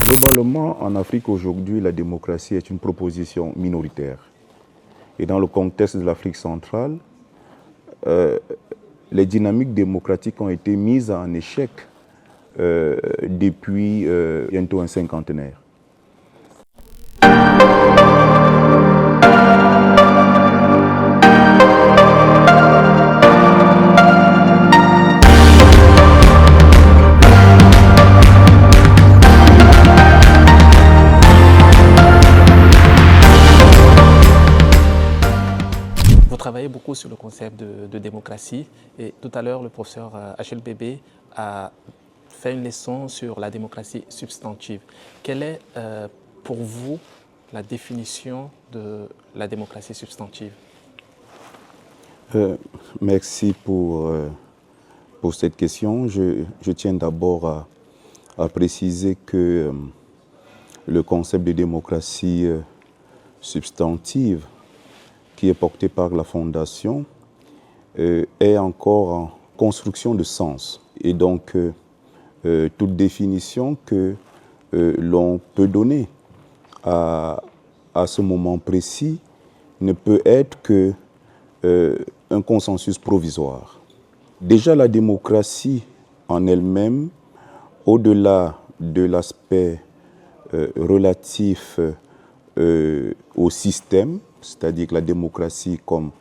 Globalement, en Afrique aujourd'hui, la démocratie est une proposition minoritaire. Et dans le contexte de l'Afrique centrale, les dynamiques démocratiques ont été mises en échec depuis bientôt un cinquantenaire. Vous travaillez beaucoup sur le concept de démocratie et tout à l'heure, le professeur Achille Bébé a fait une leçon sur la démocratie substantive. Quelle est pour vous la définition de la démocratie substantive? Merci pour cette question. Je tiens d'abord à préciser que le concept de démocratie substantive qui est porté par la Fondation est encore en construction de sens. Et donc, toute définition que l'on peut donner à ce moment précis ne peut être que un consensus provisoire. Déjà, la démocratie en elle-même, au-delà de l'aspect relatif au système, c'est-à-dire que la démocratie comme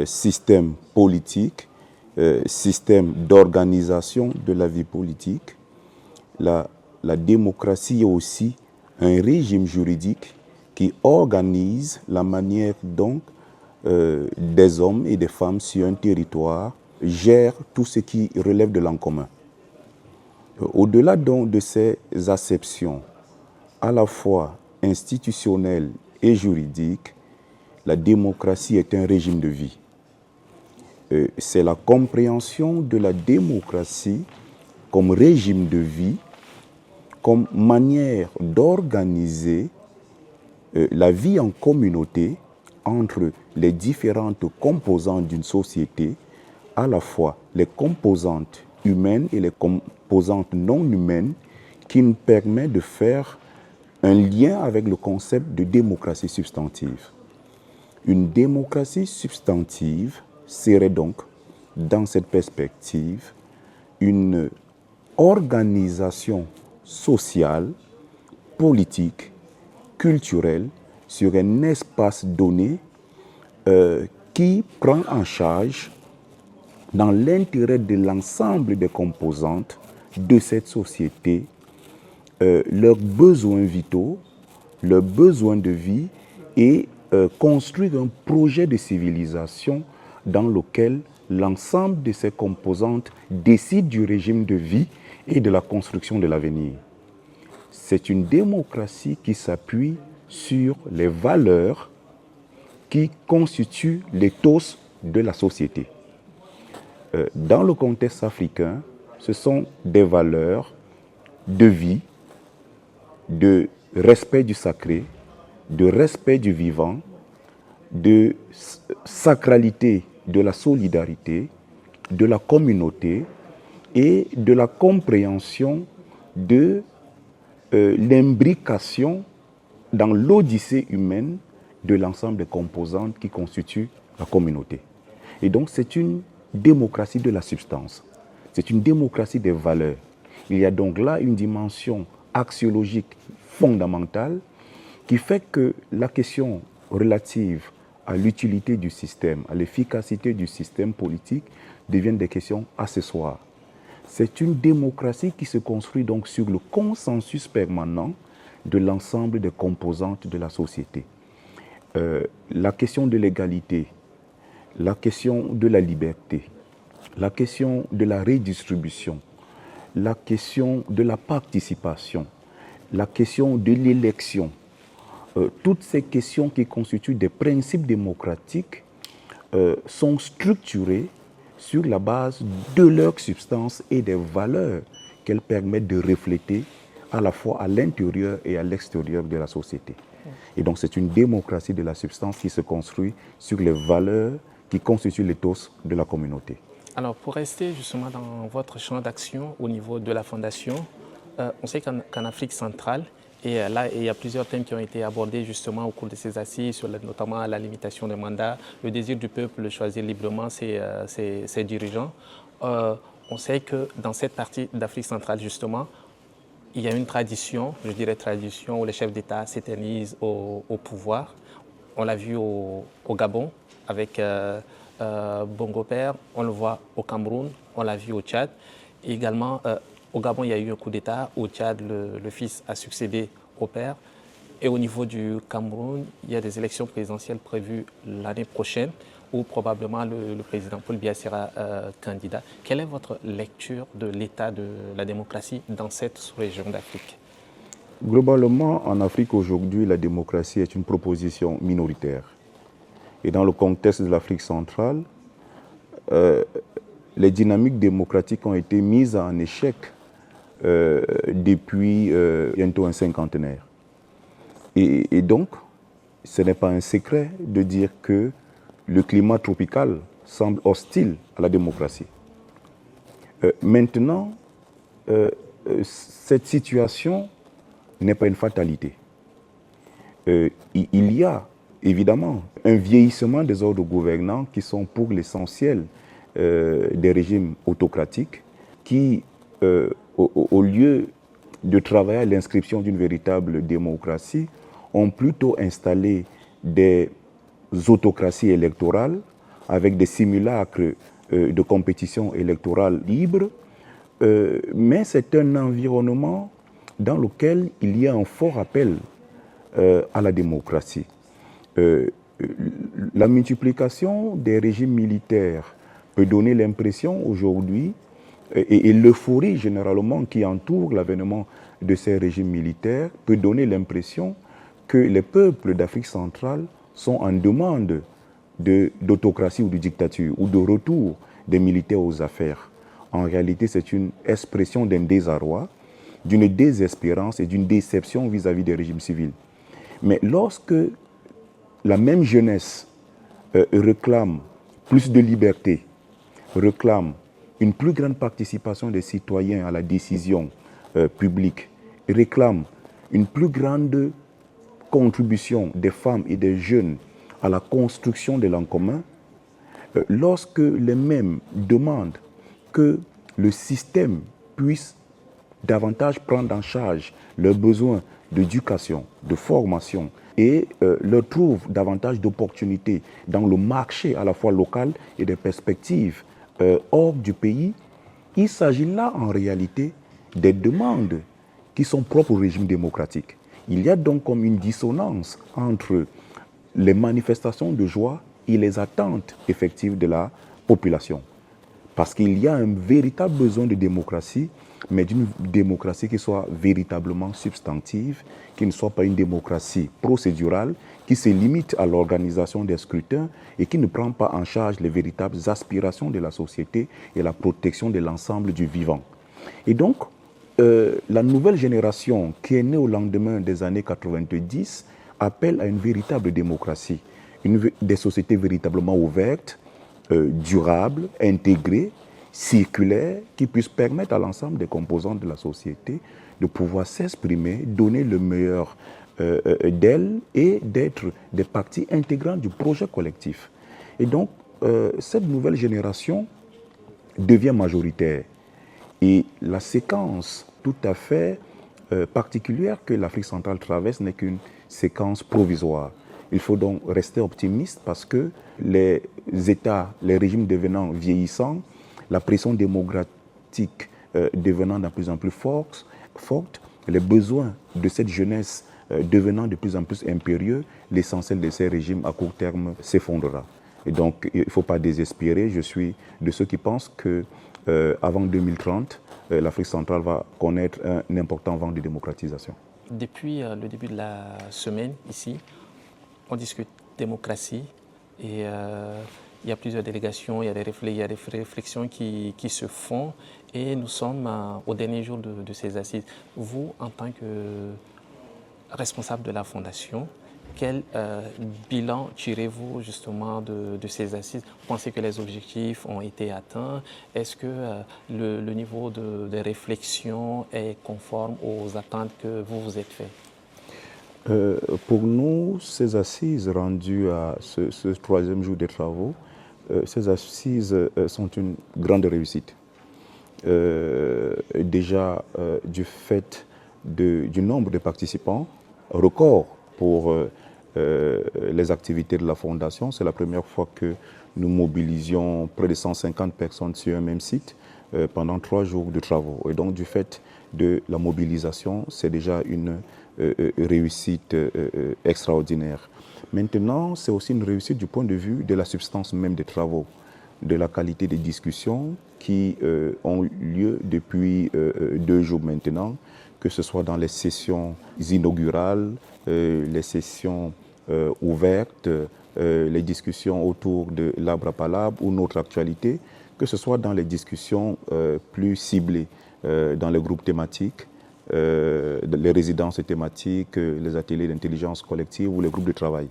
système politique, système d'organisation de la vie politique, la démocratie est aussi un régime juridique qui organise la manière dont des hommes et des femmes sur un territoire gèrent tout ce qui relève de l'en commun. Au-delà donc de ces acceptions à la fois institutionnelles et juridiques, la démocratie est un régime de vie. C'est la compréhension de la démocratie comme régime de vie, comme manière d'organiser la vie en communauté entre les différentes composantes d'une société, à la fois les composantes humaines et les composantes non humaines, qui nous permet de faire un lien avec le concept de démocratie substantive. Une démocratie substantive serait donc, dans cette perspective, une organisation sociale, politique, culturelle, sur un espace donné qui prend en charge, dans l'intérêt de l'ensemble des composantes de cette société, leurs besoins vitaux, leurs besoins de vie et construire un projet de civilisation dans lequel l'ensemble de ces composantes décident du régime de vie et de la construction de l'avenir. C'est une démocratie qui s'appuie sur les valeurs qui constituent l'éthos de la société. Dans le contexte africain, ce sont des valeurs de vie, de respect du sacré, de respect du vivant, de sacralité de la solidarité, de la communauté et de la compréhension de l'imbrication dans l'odyssée humaine de l'ensemble des composantes qui constituent la communauté. Et donc c'est une démocratie de la substance, c'est une démocratie des valeurs. Il y a donc là une dimension axiologique fondamentale qui fait que la question relative à l'utilité du système, à l'efficacité du système politique, deviennent des questions accessoires. C'est une démocratie qui se construit donc sur le consensus permanent de l'ensemble des composantes de la société. La question de l'égalité, la question de la liberté, la question de la redistribution, la question de la participation, la question de l'élection, toutes ces questions qui constituent des principes démocratiques sont structurées sur la base de leur substance et des valeurs qu'elles permettent de refléter à la fois à l'intérieur et à l'extérieur de la société. Et donc c'est une démocratie de la substance qui se construit sur les valeurs qui constituent l'éthos de la communauté. Alors pour rester justement dans votre champ d'action au niveau de la Fondation, On sait qu'en Afrique centrale, et là, il y a plusieurs thèmes qui ont été abordés justement au cours de ces assises, notamment la limitation des mandats, le désir du peuple de choisir librement ses dirigeants. On sait que dans cette partie d'Afrique centrale, justement, il y a une tradition, je dirais tradition, où les chefs d'État s'éternisent au pouvoir. On l'a vu au Gabon avec Bongo Père, on le voit au Cameroun, on l'a vu au Tchad. Et également, au Gabon, il y a eu un coup d'État. Au Tchad, le fils a succédé au père. Et au niveau du Cameroun, il y a des élections présidentielles prévues l'année prochaine où probablement le président Paul Biya sera candidat. Quelle est votre lecture de l'état de la démocratie dans cette sous-région d'Afrique? Globalement, en Afrique aujourd'hui, la démocratie est une proposition minoritaire. Et dans le contexte de l'Afrique centrale, les dynamiques démocratiques ont été mises en échec depuis bientôt un cinquantenaire. Et donc, ce n'est pas un secret de dire que le climat tropical semble hostile à la démocratie. Maintenant, cette situation n'est pas une fatalité. Il y a évidemment un vieillissement des ordres gouvernants qui sont pour l'essentiel des régimes autocratiques qui, au lieu de travailler à l'inscription d'une véritable démocratie, ont plutôt installé des autocraties électorales avec des simulacres de compétition électorale libre, mais c'est un environnement dans lequel il y a un fort appel à la démocratie. La multiplication des régimes militaires peut donner l'impression aujourd'hui, et l'euphorie généralement qui entoure l'avènement de ces régimes militaires peut donner l'impression que les peuples d'Afrique centrale sont en demande d'autocratie ou de dictature ou de retour des militaires aux affaires. En réalité, c'est une expression d'un désarroi, d'une désespérance et d'une déception vis-à-vis des régimes civils. Mais lorsque la même jeunesse réclame plus de liberté, réclame une plus grande participation des citoyens à la décision publique, réclame une plus grande contribution des femmes et des jeunes à la construction de l'en commun, lorsque les mêmes demandent que le système puisse davantage prendre en charge leurs besoins d'éducation, de formation et leur trouve davantage d'opportunités dans le marché à la fois local et des perspectives hors du pays, il s'agit là en réalité des demandes qui sont propres au régime démocratique. Il y a donc comme une dissonance entre les manifestations de joie et les attentes effectives de la population. Parce qu'il y a un véritable besoin de démocratie, mais d'une démocratie qui soit véritablement substantive, qui ne soit pas une démocratie procédurale, qui se limite à l'organisation des scrutins et qui ne prend pas en charge les véritables aspirations de la société et la protection de l'ensemble du vivant. Et donc, la nouvelle génération qui est née au lendemain des années 90 appelle à une véritable démocratie, des sociétés véritablement ouvertes, durables, intégrées, circulaires, qui puissent permettre à l'ensemble des composants de la société de pouvoir s'exprimer, donner le meilleur d'elles et d'être des parties intégrantes du projet collectif. Et donc, cette nouvelle génération devient majoritaire. Et la séquence tout à fait particulière que l'Afrique centrale traverse n'est qu'une séquence provisoire. Il faut donc rester optimiste parce que les États, les régimes devenant vieillissants, la pression démocratique devenant de plus en plus forte, les besoins de cette jeunesse devenant de plus en plus impérieux, l'essentiel de ces régimes à court terme s'effondrera. Et donc, il ne faut pas désespérer. Je suis de ceux qui pensent qu'avant 2030, l'Afrique centrale va connaître un important vent de démocratisation. Depuis le début de la semaine, ici, on discute démocratie et il y a plusieurs délégations, il y a des réflexions qui se font et nous sommes au dernier jour de ces assises. Vous, en tant que responsable de la Fondation quel bilan tirez-vous justement de ces assises? Vous pensez que les objectifs ont été atteints? Est-ce que le niveau de réflexion est conforme aux attentes que vous vous êtes fait? Pour nous, ces assises rendues à ce troisième jour des travaux, ces assises sont une grande réussite. Déjà du fait du nombre de participants, record pour les activités de la Fondation. C'est la première fois que nous mobilisions près de 150 personnes sur un même site pendant 3 jours de travaux. Et donc du fait de la mobilisation, c'est déjà une réussite extraordinaire. Maintenant, c'est aussi une réussite du point de vue de la substance même des travaux, de la qualité des discussions qui ont lieu depuis 2 jours maintenant, que ce soit dans les sessions inaugurales, les sessions ouvertes, les discussions autour de l'arbre à palabre ou notre actualité, que ce soit dans les discussions plus ciblées, dans les groupes thématiques, les résidences thématiques, les ateliers d'intelligence collective ou les groupes de travail.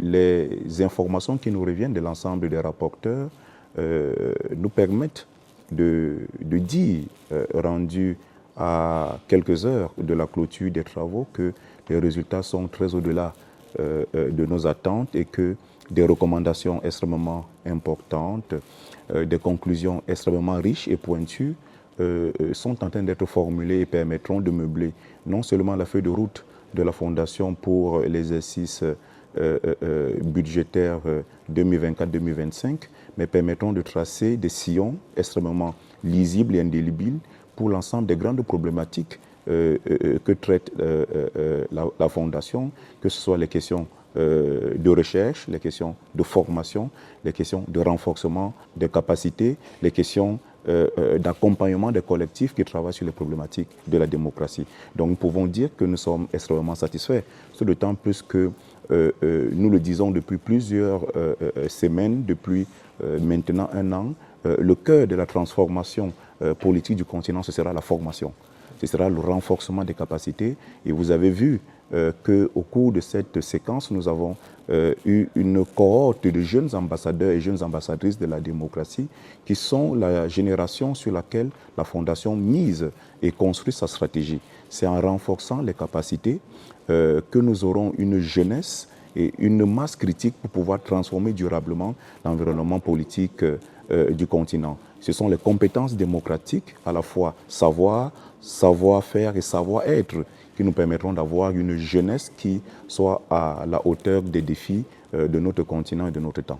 Les informations qui nous reviennent de l'ensemble des rapporteurs nous permettent de dire, rendu à quelques heures de la clôture des travaux, que les résultats sont très au-delà de nos attentes et que des recommandations extrêmement importantes, des conclusions extrêmement riches et pointues sont en train d'être formulées et permettront de meubler non seulement la feuille de route de la Fondation pour l'exercice budgétaire 2024-2025, mais permettront de tracer des sillons extrêmement lisibles et indélébiles pour l'ensemble des grandes problématiques que traite la Fondation, que ce soit les questions de recherche, les questions de formation, les questions de renforcement des capacités, les questions d'accompagnement des collectifs qui travaillent sur les problématiques de la démocratie. Donc nous pouvons dire que nous sommes extrêmement satisfaits, ce d'autant plus que nous le disons depuis plusieurs semaines, depuis maintenant 1 an, le cœur de la transformation politique du continent, ce sera la formation. Ce sera le renforcement des capacités. Et vous avez vu qu'au cours de cette séquence, nous avons eu une cohorte de jeunes ambassadeurs et jeunes ambassadrices de la démocratie qui sont la génération sur laquelle la Fondation mise et construit sa stratégie. C'est en renforçant les capacités que nous aurons une jeunesse et une masse critique pour pouvoir transformer durablement l'environnement politique du continent. Ce sont les compétences démocratiques, à la fois savoir-faire et savoir-être, qui nous permettront d'avoir une jeunesse qui soit à la hauteur des défis de notre continent et de notre temps.